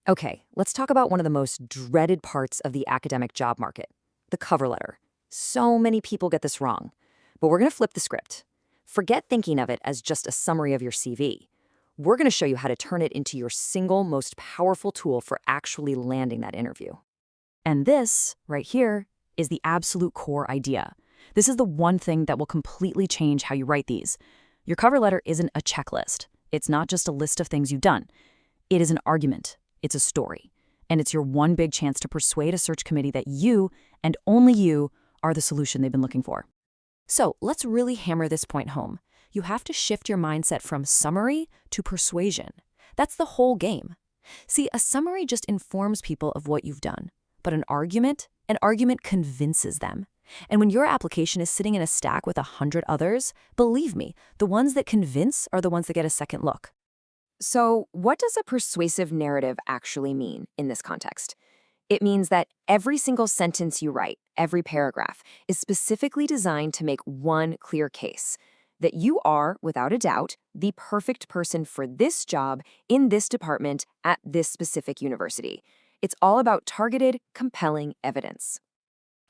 Okay, let's talk about one of the most dreaded parts of the academic job market, the cover letter. So many people get this wrong, but we're going to flip the script. Forget thinking of it as just a summary of your CV. We're going to show you how to turn it into your single most powerful tool for actually landing that interview. And this, right here, is the absolute core idea. This is the one thing that will completely change how you write these. Your cover letter isn't a checklist. It's not just a list of things you've done. It is an argument. It's a story. And it's your one big chance to persuade a search committee that you, and only you, are the solution they've been looking for. So let's really hammer this point home. You have to shift your mindset from summary to persuasion. That's the whole game. See, a summary just informs people of what you've done. But an argument convinces them. And when your application is sitting in a stack with 100 others, believe me, the ones that convince are the ones that get a second look. So, what does a persuasive narrative actually mean in this context? It means that every single sentence you write, every paragraph, is specifically designed to make one clear case that you are, without a doubt, the perfect person for this job in this department at this specific university. It's all about targeted, compelling evidence.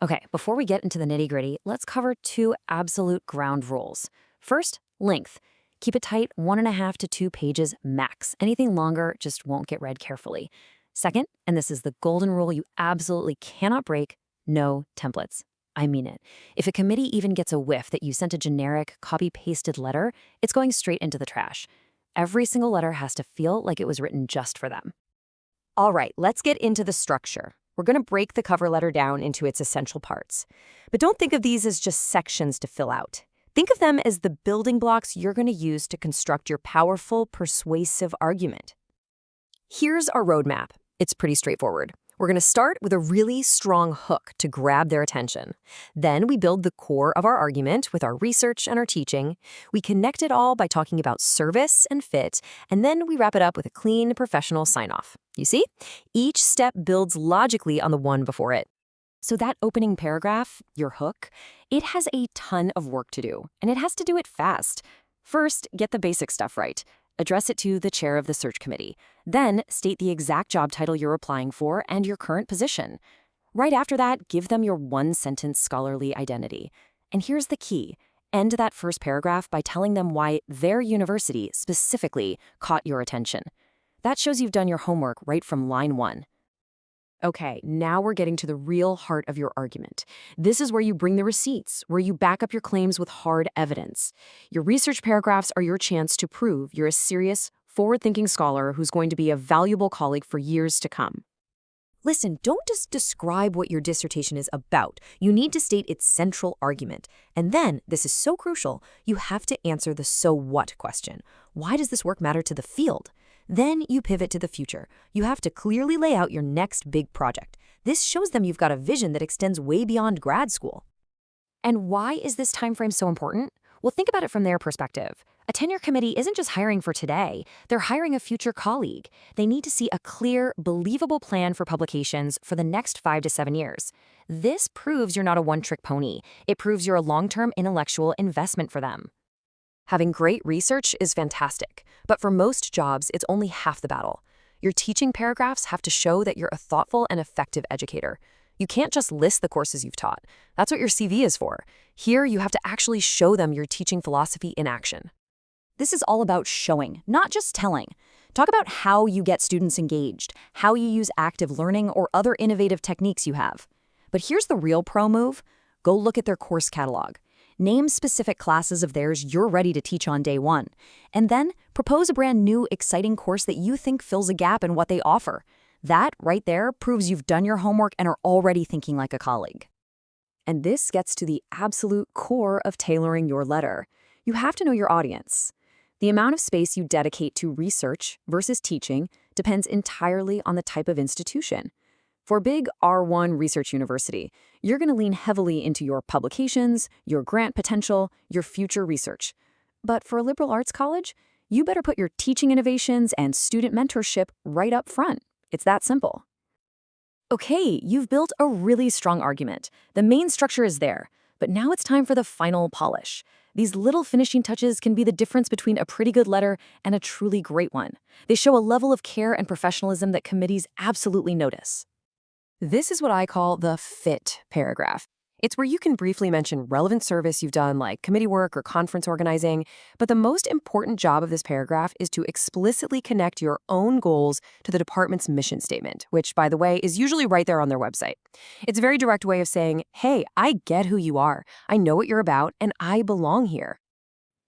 Okay, before we get into the nitty-gritty, let's cover two absolute ground rules. First, length. Keep it tight, 1.5 to 2 pages max. Anything longer just won't get read carefully. Second, and this is the golden rule you absolutely cannot break, no templates. I mean it. If a committee even gets a whiff that you sent a generic, copy-pasted letter, it's going straight into the trash. Every single letter has to feel like it was written just for them. All right, let's get into the structure. We're going to break the cover letter down into its essential parts. But don't think of these as just sections to fill out. Think of them as the building blocks you're going to use to construct your powerful, persuasive argument. Here's our roadmap. It's pretty straightforward. We're going to start with a really strong hook to grab their attention. Then we build the core of our argument with our research and our teaching. We connect it all by talking about service and fit, and then we wrap it up with a clean, professional sign-off. You see? Each step builds logically on the one before it. So that opening paragraph, your hook, it has a ton of work to do, and it has to do it fast. First, get the basic stuff right. Address it to the chair of the search committee. Then, state the exact job title you're applying for and your current position. Right after that, give them your one-sentence scholarly identity. And here's the key. End that first paragraph by telling them why their university specifically caught your attention. That shows you've done your homework right from line 1. Okay, now we're getting to the real heart of your argument. This is where you bring the receipts, where you back up your claims with hard evidence. Your research paragraphs are your chance to prove you're a serious, forward-thinking scholar who's going to be a valuable colleague for years to come. Listen, don't just describe what your dissertation is about. You need to state its central argument. And then, this is so crucial, you have to answer the so what question. Why does this work matter to the field? Then you pivot to the future. You have to clearly lay out your next big project. This shows them you've got a vision that extends way beyond grad school. And why is this time frame so important? Well, think about it from their perspective. A tenure committee isn't just hiring for today. They're hiring a future colleague. They need to see a clear, believable plan for publications for the next 5 to 7 years. This proves you're not a one-trick pony. It proves you're a long-term intellectual investment for them. Having great research is fantastic, but for most jobs, it's only half the battle. Your teaching paragraphs have to show that you're a thoughtful and effective educator. You can't just list the courses you've taught. That's what your CV is for. Here, you have to actually show them your teaching philosophy in action. This is all about showing, not just telling. Talk about how you get students engaged, how you use active learning or other innovative techniques you have. But here's the real pro move. Go look at their course catalog. Name specific classes of theirs you're ready to teach on day 1. And then propose a brand new, exciting course that you think fills a gap in what they offer. That, right there, proves you've done your homework and are already thinking like a colleague. And this gets to the absolute core of tailoring your letter. You have to know your audience. The amount of space you dedicate to research versus teaching depends entirely on the type of institution. For a big R1 research university, you're going to lean heavily into your publications, your grant potential, your future research. But for a liberal arts college, you better put your teaching innovations and student mentorship right up front. It's that simple. Okay, you've built a really strong argument. The main structure is there. But now it's time for the final polish. These little finishing touches can be the difference between a pretty good letter and a truly great one. They show a level of care and professionalism that committees absolutely notice. This is what I call the fit paragraph. It's where you can briefly mention relevant service you've done, like committee work or conference organizing, but the most important job of this paragraph is to explicitly connect your own goals to the department's mission statement, which, by the way, is usually right there on their website. It's a very direct way of saying, hey, I get who you are, I know what you're about, and I belong here.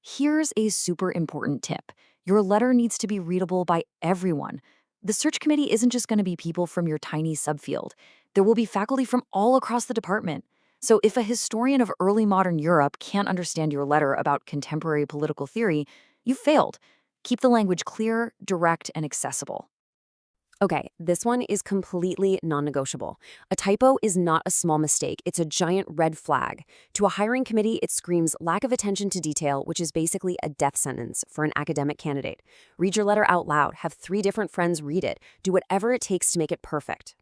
Here's a super important tip. Your letter needs to be readable by everyone. The search committee isn't just going to be people from your tiny subfield. There will be faculty from all across the department. So if a historian of early modern Europe can't understand your letter about contemporary political theory, you failed. Keep the language clear, direct, and accessible. Okay, this one is completely non-negotiable. A typo is not a small mistake, it's a giant red flag. To a hiring committee, it screams lack of attention to detail, which is basically a death sentence for an academic candidate. Read your letter out loud, have 3 different friends read it, do whatever it takes to make it perfect.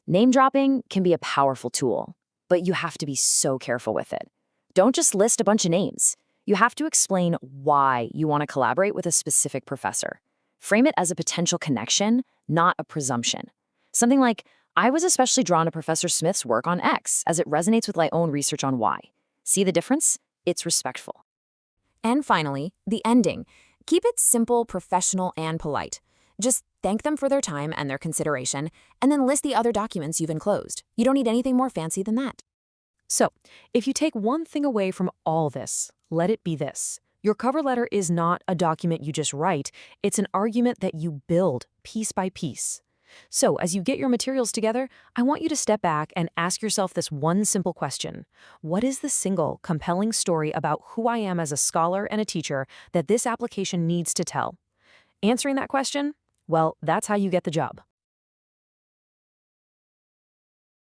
Name dropping can be a powerful tool, but you have to be so careful with it. Don't just list a bunch of names. You have to explain why you want to collaborate with a specific professor. Frame it as a potential connection, not a presumption. Something like, I was especially drawn to Professor Smith's work on X as it resonates with my own research on Y. See the difference? It's respectful. And finally, the ending. Keep it simple, professional, and polite. Just thank them for their time and their consideration, and then list the other documents you've enclosed. You don't need anything more fancy than that. So, if you take one thing away from all this, let it be this. Your cover letter is not a document you just write, it's an argument that you build piece by piece. So, as you get your materials together, I want you to step back and ask yourself this one simple question. What is the single, compelling story about who I am as a scholar and a teacher that this application needs to tell? Answering that question, well, that's how you get the job.